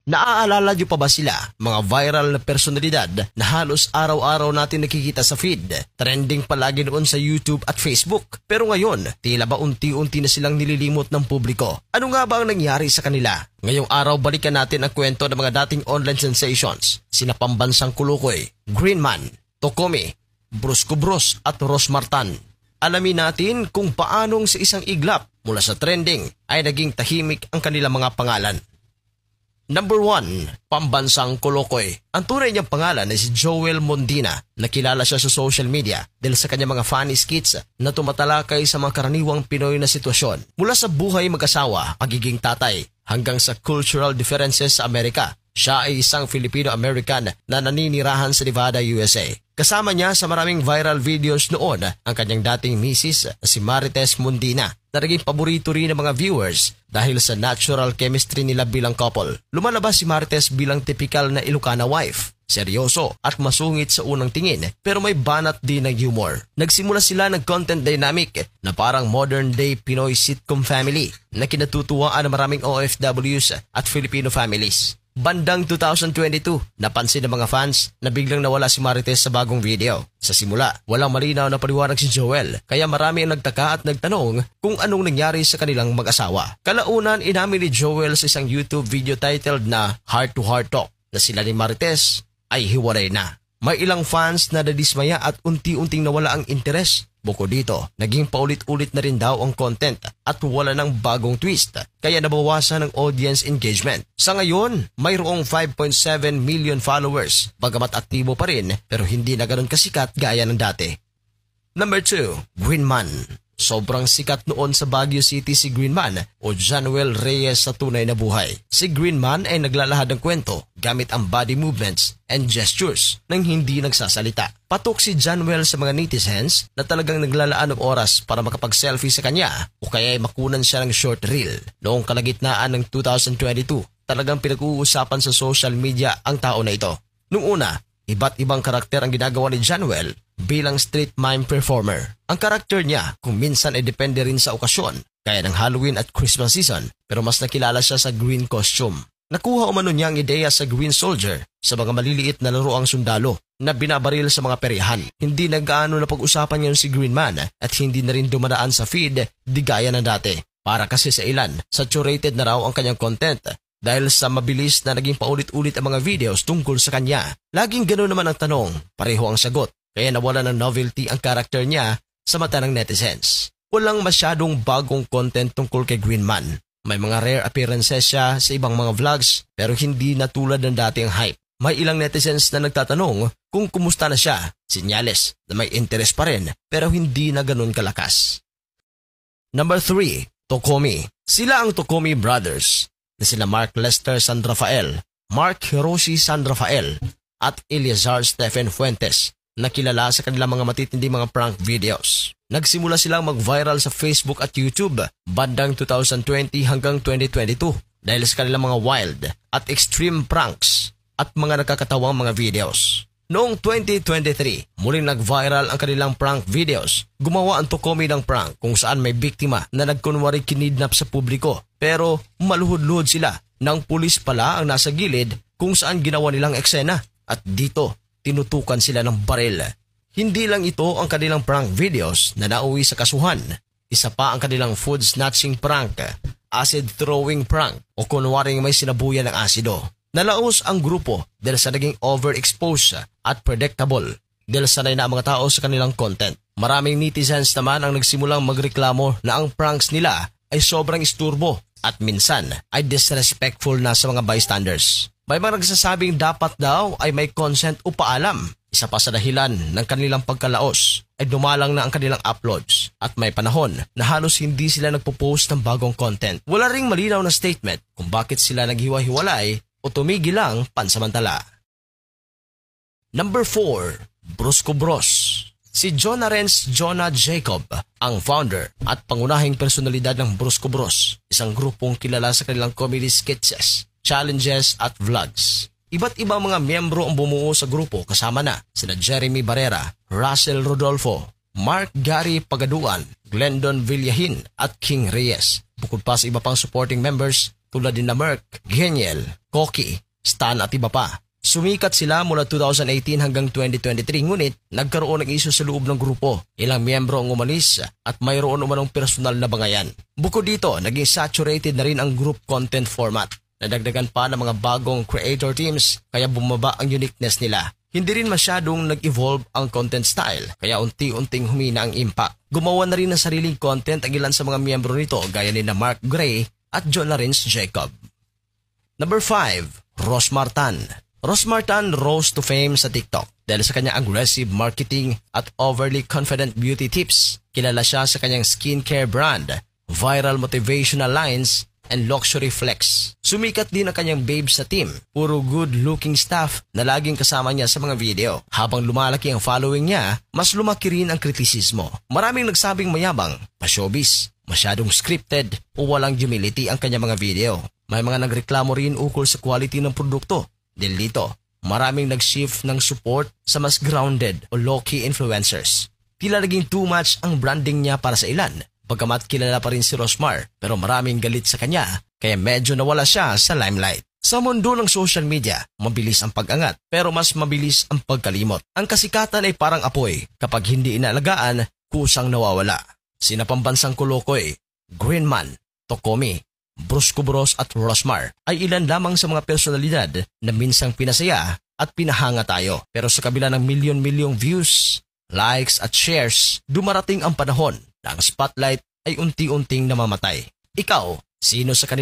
Naaalala niyo pa ba sila, mga viral na personalidad na halos araw-araw natin nakikita sa feed? Trending palagi noon sa YouTube at Facebook. Pero ngayon, tila ba unti-unti na silang nililimot ng publiko? Ano nga ba ang nangyari sa kanila? Ngayong araw, balikan natin ang kwento ng mga dating online sensations. Sina Pambansang Kulukoy, Greenman, Tokomi, Brusco Bros at Ros Martan. Alamin natin kung paanong sa isang iglap mula sa trending ay naging tahimik ang kanilang mga pangalan. Number 1, Pambansang Kulukoy. Ang tunay niyang pangalan ay si Joel Mondina. Nakilala siya sa social media dahil sa kanyang mga funny skits na tumatalakay sa mga karaniwang Pinoy na sitwasyon. Mula sa buhay mag-asawa, pagiging tatay, hanggang sa cultural differences sa Amerika. Siya ay isang Filipino-American na naninirahan sa Nevada, USA. Kasama niya sa maraming viral videos noon ang kanyang dating misis si Marites Mondina na naging paborito rin ng mga viewers dahil sa natural chemistry nila bilang couple. Lumalabas si Marites bilang typical na Ilocana wife. Seryoso at masungit sa unang tingin pero may banat din ng humor. Nagsimula sila ng content dynamic na parang modern day Pinoy sitcom family na kinatutuwaan ng maraming OFWs at Filipino families. Bandang 2022, napansin ng mga fans na biglang nawala si Marites sa bagong video. Sa simula, walang malinaw na paliwanag si Joel, kaya marami ang nagtaka at nagtanong kung anong nangyari sa kanilang mag-asawa. Kalaunan, inamin ni Joel sa isang YouTube video titled na Heart to Heart Talk na sila ni Marites ay hiwalay na. May ilang fans na nadismaya at unti-unting nawala ang interes. Bukod dito, naging paulit-ulit na rin daw ang content at wala ng bagong twist, kaya nabawasan ang audience engagement. Sa ngayon, mayroong 5.7 million followers, bagamat aktibo pa rin pero hindi na ganoon kasikat gaya ng dati. Number 2, Greenman. Sobrang sikat noon sa Baguio City si Greenman o Januel Reyes sa tunay na buhay. Si Greenman ay naglalahad ng kwento gamit ang body movements and gestures nang hindi nagsasalita. Patok si Januel sa mga netizens na talagang naglalaan ng oras para makapag-selfie sa kanya o kaya ay makunan siya ng short reel. Noong kalagitnaan ng 2022, talagang pinag-uusapan sa social media ang tao na ito. Noong una, iba't ibang karakter ang ginagawa ni Januel bilang street mime performer. Ang karakter niya kung minsan ay depende rin sa okasyon, kaya ng Halloween at Christmas season, pero mas nakilala siya sa green costume. Nakuha umano niya ang ideya sa Green Soldier sa mga maliliit na laruang sundalo na binabaril sa mga perihan. Hindi na gaano na pag-usapan ngayon si Greenman at hindi na rin dumadaan sa feed di gaya na dati. Para kasi sa ilan, saturated na raw ang kanyang content dahil sa mabilis na naging paulit-ulit ang mga videos tungkol sa kanya. Laging ganoon naman ang tanong, pareho ang sagot. Kaya nawala ng novelty ang karakter niya sa mata ng netizens. Walang masyadong bagong content tungkol kay Greenman. May mga rare appearances siya sa ibang mga vlogs pero hindi na tulad ng dati ang hype. May ilang netizens na nagtatanong kung kumusta na siya. Sinyales na may interest pa rin pero hindi na ganun kalakas. Number 3, Tokomi. Sila ang Tokomi Brothers na sila Mark Lester San Rafael, Mark Hiroshi San Rafael at Eleazar Stephen Fuentes na kilala sa kanilang mga matitindi mga prank videos. Nagsimula silang mag-viral sa Facebook at YouTube bandang 2020 hanggang 2022 dahil sa kanilang mga wild at extreme pranks at mga nakakatawang mga videos. Noong 2023, muling nag-viral ang kanilang prank videos. Gumawa ang Tokomi ng prank kung saan may biktima na nagkunwari kinidnap sa publiko pero maluhod-luhod sila nang pulis pala ang nasa gilid kung saan ginawa nilang eksena at dito tinutukan sila ng baril. Hindi lang ito ang kanilang prank videos na nauwi sa kasuhan. Isa pa ang kanilang food snatching prank, acid throwing prank o kunwaring may sinabuyan ng asido. Nalaos ang grupo dahil sa naging overexposed at predictable dahil sanay na ang mga tao sa kanilang content. Maraming netizens naman ang nagsimulang magreklamo na ang pranks nila ay sobrang isturbo at minsan ay disrespectful na sa mga bystanders. May mga nagsasabing dapat daw ay may consent o paalam. Isa pa sa dahilan ng kanilang pagkalaos ay dumalang na ang kanilang uploads at may panahon na halos hindi sila nagpo-post ng bagong content. Wala ring malinaw na statement kung bakit sila naghiwa-hiwalay o tumigil lang pansamantala. Number 4, Brusco Bros. Si Jonah Renz Jonah Jacob ang founder at pangunahing personalidad ng Brusco Bros, isang grupong kilala sa kanilang comedy sketches, challenges at vlogs. Iba't ibang mga miyembro ang bumuo sa grupo kasama na sina Jeremy Barrera, Russell Rodolfo, Mark Gary Pagaduan, Glendon Villahin at King Reyes. Bukod pa sa iba pang supporting members tulad din na Merk, Geniel, Koki, Stan at iba pa. Sumikat sila mula 2018 hanggang 2023 ngunit nagkaroon ng isu sa loob ng grupo. Ilang miyembro ang umalis at mayroon umanong personal na bangayan. Bukod dito, naging saturated na rin ang group content format. Nadagdagan pa ng mga bagong creator teams kaya bumaba ang uniqueness nila. Hindi rin masyadong nag-evolve ang content style kaya unti-unting humina ang impact. Gumawa na rin ng sariling content ang ilan sa mga miyembro nito gaya ni na Mark Gray at John Lawrence Jacob. Number 5. Rosmar Tan. Rosmar Tan rose to fame sa TikTok dahil sa kanyang aggressive marketing at overly confident beauty tips. Kilala siya sa kanyang skincare brand, viral motivational lines, and luxury flex. Sumikat din ang kanyang babes sa team. Puro good-looking staff na laging kasama niya sa mga video. Habang lumalaki ang following niya, mas lumaki rin ang kritisismo. Maraming nagsabing mayabang, pa-showbiz, masyadong scripted o walang humility ang kanyang mga video. May mga nagreklamo rin ukol sa quality ng produkto. Dahil dito, maraming nag-shift ng support sa mas grounded o low-key influencers. Tila naging too much ang branding niya para sa ilan. Pagkamat kilala pa rin si Rosmar pero maraming galit sa kanya kaya medyo nawala siya sa limelight. Sa mundo ng social media, mabilis ang pag-angat pero mas mabilis ang pagkalimot. Ang kasikatan ay parang apoy. Kapag hindi inaalagaan, kusang nawawala. Sina pambansang Kolokoy, Greenman, Tokomi, Brusco Bros at Rosmar ay ilan lamang sa mga personalidad na minsang pinasaya at pinahanga tayo. Pero sa kabila ng milyon-milyong views, likes at shares, dumarating ang panahon na ang spotlight ay unti-unting namamatay. Ikaw, sino sa kanila